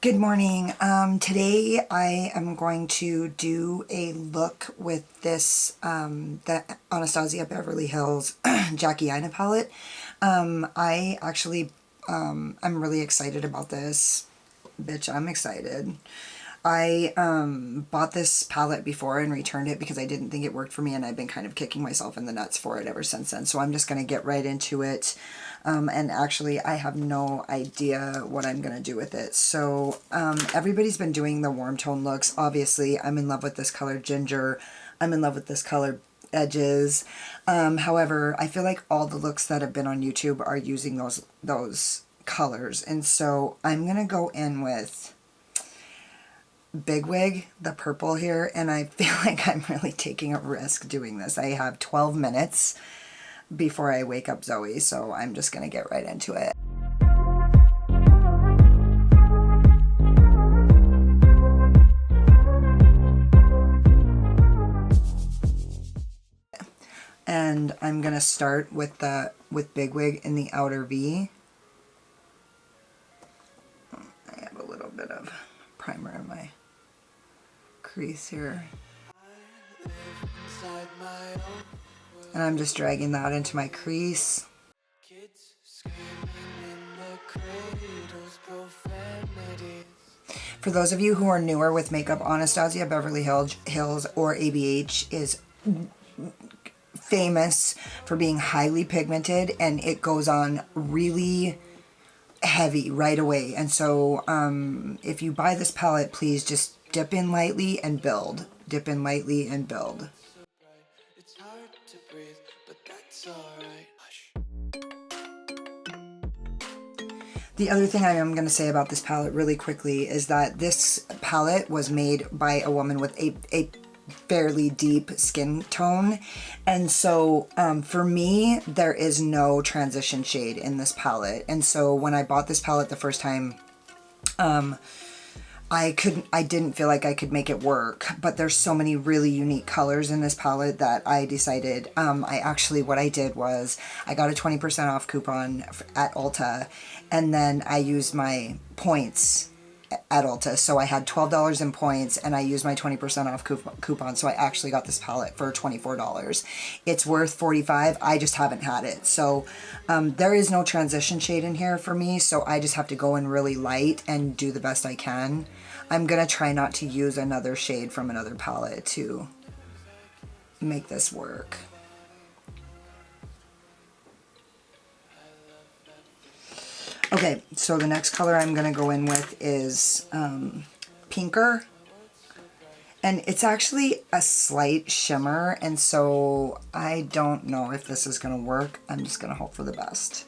Good morning. Today I am going to do a look with this, the Anastasia Beverly Hills Jackie Aina Palette. I'm really excited about this. Bitch, I'm excited. I bought this palette before and returned it because I didn't think it worked for me, and I've been kind of kicking myself in the nuts for it ever since then. So I'm just going to get right into it. And actually, I have no idea what I'm going to do with it. So everybody's been doing the warm tone looks. Obviously, I'm in love with this color Ginger. I'm in love with this color Edges. However, I feel like all the looks that have been on YouTube are using those colors. And so I'm going to go in with Big Wig, the purple here, and I feel like I'm really taking a risk doing this. I have 12 minutes before I wake up Zoe, so I'm just gonna get right into it. And I'm gonna start with Big Wig in the outer V. I have a little bit of primer in my crease here. And I'm just dragging that into my crease. For those of you who are newer with makeup, Anastasia Beverly Hills or ABH is famous for being highly pigmented, and it goes on really heavy right away. And so if you buy this palette, please just dip in lightly and build. Dip in lightly and build. It's hard to breathe, but that's all right. The other thing I am going to say about this palette really quickly is that this palette was made by a woman with a fairly deep skin tone, and so for me there is no transition shade in this palette. And so when I bought this palette the first time, I didn't feel like I could make it work, but there's so many really unique colors in this palette that I decided, what I did was I got a 20% off coupon at Ulta, and then I used my points at Ulta. So I had $12 in points, and I used my 20% off coupon, so I actually got this palette for $24. It's worth $45. I just haven't had it. So there is no transition shade in here for me, so I just have to go in really light and do the best I can. I'm gonna try not to use another shade from another palette to make this work. Okay, so the next color I'm going to go in with is Pinker. And it's actually a slight shimmer, and so I don't know if this is going to work. I'm just going to hope for the best.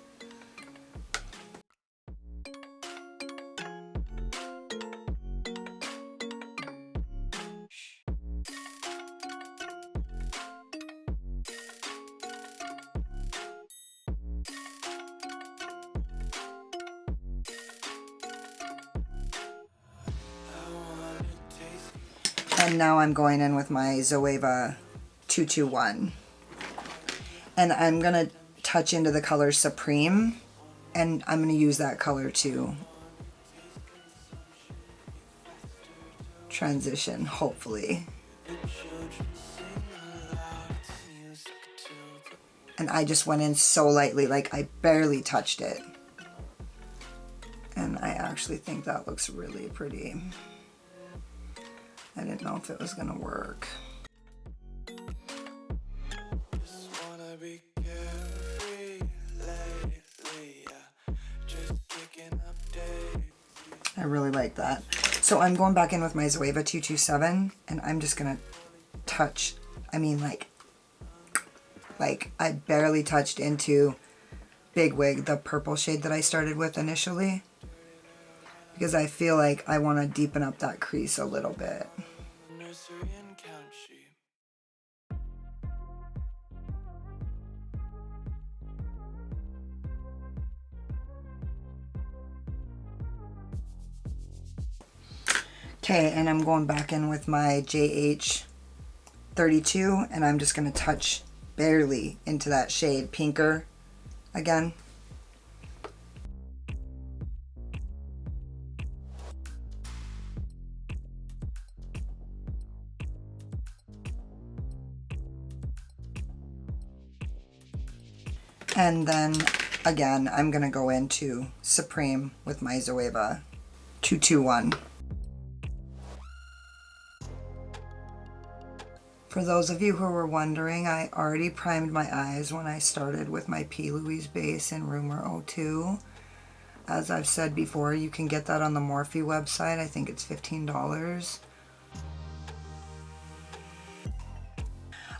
And now I'm going in with my Zoeva 221. And I'm going to touch into the color Supreme, and I'm going to use that color to transition, hopefully. And I just went in so lightly, like I barely touched it. And I actually think that looks really pretty. I didn't know if it was gonna work. I really like that. So I'm going back in with my Zoeva 227, and I'm just gonna touch, like I barely touched into Big Wig, the purple shade that I started with initially, because I feel like I want to deepen up that crease a little bit. Okay, and I'm going back in with my JH32, and I'm just going to touch barely into that shade Pinker again. And then again, I'm going to go into Supreme with my Zoeva 221. For those of you who were wondering, I already primed my eyes when I started with my P. Louise base in Rumor 02. As I've said before, you can get that on the Morphe website. I think it's $15.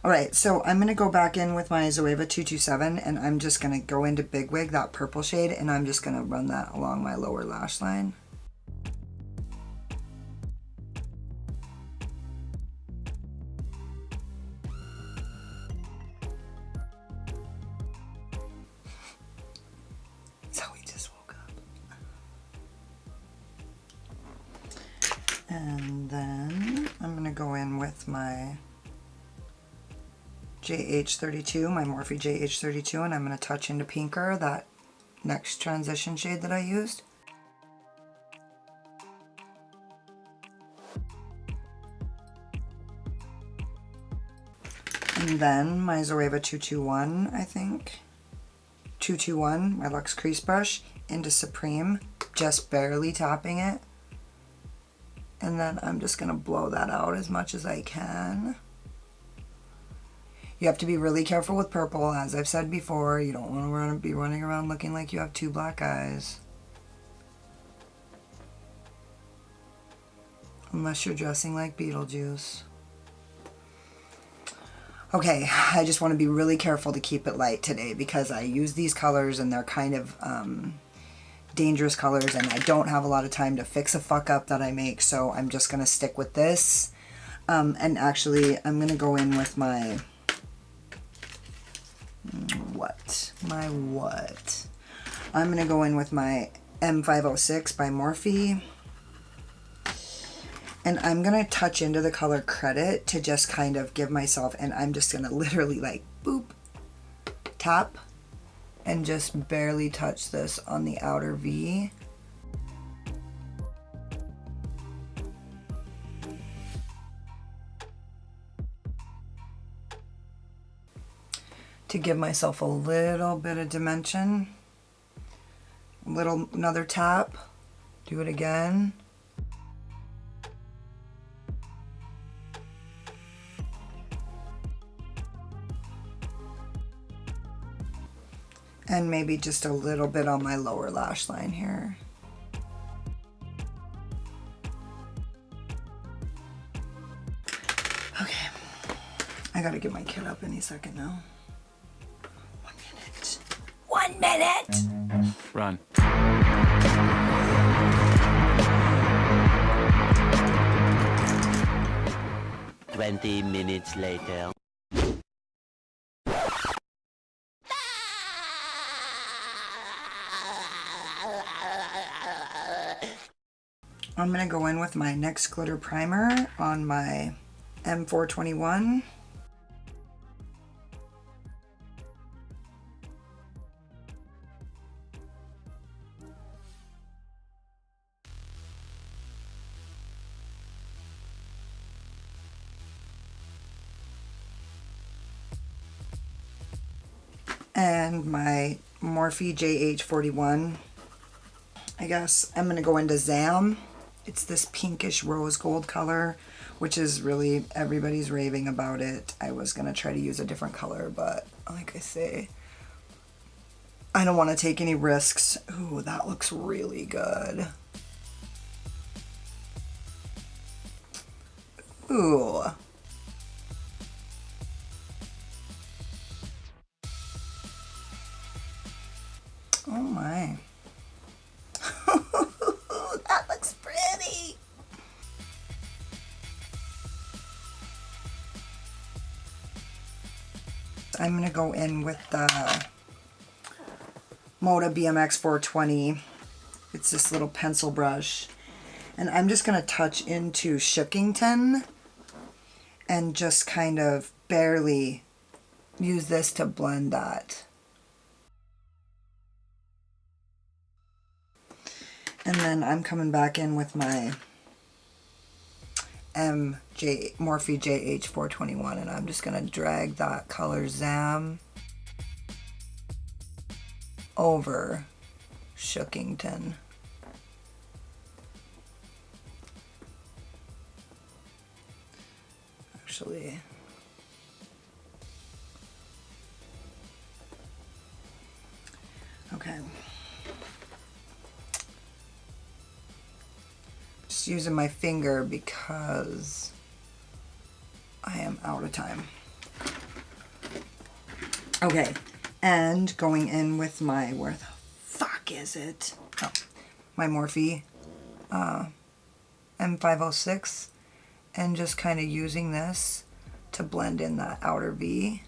Alright, so I'm going to go back in with my Zoeva 227 and I'm just going to go into Big Wig, that purple shade, and I'm just going to run that along my lower lash line. So we just woke up. And then I'm going to go in with my JH32, my Morphe JH32, and I'm going to touch into Pinker, that next transition shade that I used. And then my Zoeva 221, I think. 221, my Luxe Crease Brush, into Supreme, just barely tapping it. And then I'm just going to blow that out as much as I can. You have to be really careful with purple, as I've said before. You don't want to be running around looking like you have two black eyes. Unless you're dressing like Beetlejuice. Okay, I just want to be really careful to keep it light today because I use these colors and they're kind of dangerous colors and I don't have a lot of time to fix a fuck up that I make, so I'm just going to stick with this. And actually, I'm going to go in with my... I'm going to go in with my M506 by Morphe. And I'm going to touch into the color Credit to just kind of give myself, and I'm just going to literally like, boop, tap, and just barely touch this on the outer V. To give myself a little bit of dimension. Another tap. Do it again. And maybe just a little bit on my lower lash line here. Okay. I gotta get my kid up any second now. 1 minute. Run. 20 minutes later. I'm going to go in with my NYX glitter primer on my M421. And my Morphe JH41. I guess I'm going to go into Zam. It's this pinkish rose gold color, which is really, everybody's raving about it. I was going to try to use a different color, but like I say, I don't want to take any risks. Ooh, that looks really good. Ooh. Oh my. That looks pretty. I'm going to go in with the Moda BMX 420. It's this little pencil brush. And I'm just going to touch into Shookington and just kind of barely use this to blend that. And then I'm coming back in with my Morphe JH41, and I'm just going to drag that color Zam over Shookington. Actually, okay. Just using my finger because I am out of time. Okay, and going in with my, where the fuck is it? Oh, my Morphe M506, and just kind of using this to blend in that outer V.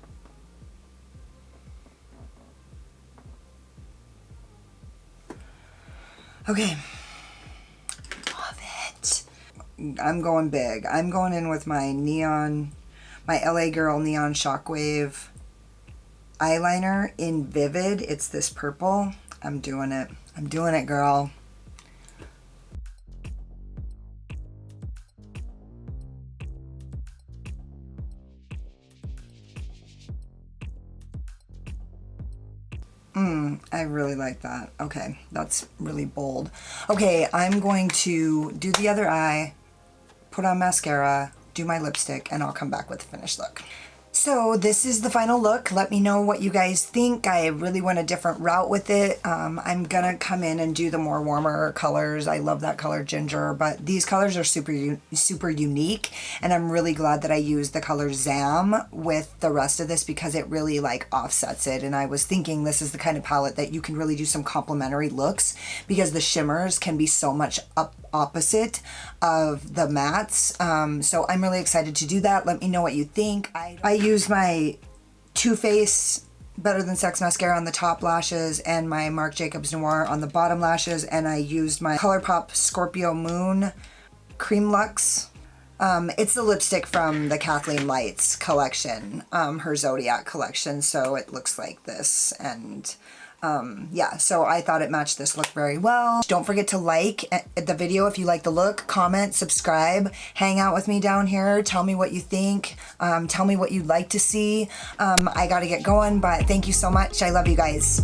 Okay, love it. I'm going big. I'm going in with my neon, my LA Girl Neon Shockwave eyeliner in Vivid. It's this purple. I'm doing it. I'm doing it, girl. I really like that. Okay, that's really bold. Okay, I'm going to do the other eye, put on mascara, do my lipstick, and I'll come back with the finished look. So this is the final look. Let me know what you guys think. I really went a different route with it. I'm gonna come in and do the more warmer colors. I love that color ginger, but these colors are super unique, and I'm really glad that I used the color Zam with the rest of this because it really like offsets it. And I was thinking this is the kind of palette that you can really do some complementary looks because the shimmers can be so much opposite of the mattes. So I'm really excited to do that. Let me know what you think. I used my Too Faced Better Than Sex mascara on the top lashes and my Marc Jacobs Noir on the bottom lashes, and I used my ColourPop Scorpio Moon Cream Luxe. It's the lipstick from the Kathleen Lights collection, her Zodiac collection, so it looks like this. And yeah, so I thought it matched this look very well. Don't forget to like the video if you like the look, comment, subscribe, hang out with me down here, tell me what you think, tell me what you'd like to see. I gotta get going, but thank you so much. I love you guys.